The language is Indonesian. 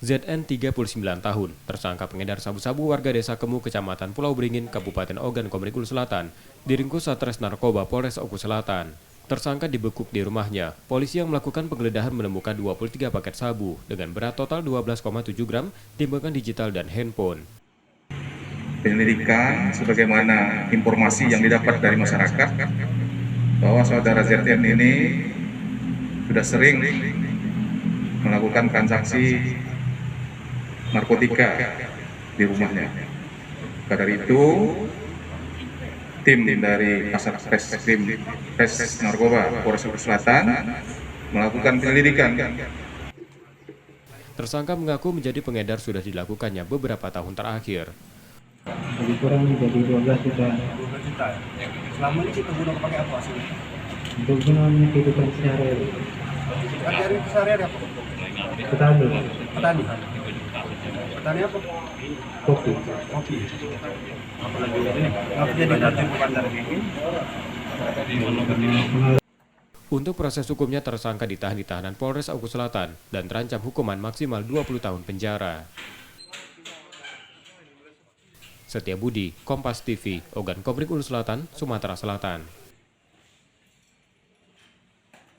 ZN 39 tahun, tersangka pengedar sabu-sabu warga desa Kemu, Kecamatan Pulau Beringin, Kabupaten Ogan Komering Ulu Selatan, diringkus Satres Narkoba Polres Oku Selatan. Tersangka dibekuk di rumahnya. Polisi yang melakukan penggeledahan menemukan 23 paket sabu dengan berat total 12,7 gram, timbangan digital dan handphone. Penyelidikan sebagaimana informasi yang didapat dari masyarakat bahwa saudara ZN ini sudah sering melakukan transaksi narkotika di rumahnya. Maka dari itu, tim dari Satreskrim Narkoba Polres Oku Selatan melakukan penyelidikan. Tersangka mengaku menjadi pengedar sudah dilakukannya beberapa tahun terakhir. Lebih kurang jadi 12 juta. 12 juta. Selama ini kita guna pakai apa sih? Untuk gunaan kehidupan sehari-hari. Hari sehari-hari apa? Petani, Petani. Petani apa? kopi. Kopi. Apalagi ini? Apa jadi racun ke bandar ini? Untuk proses hukumnya, tersangka ditahan di tahanan Polres Oku Selatan dan terancam hukuman maksimal 20 tahun penjara. Setia Budi, Kompas TV, Ogan Komering Ulu Selatan, Sumatera Selatan.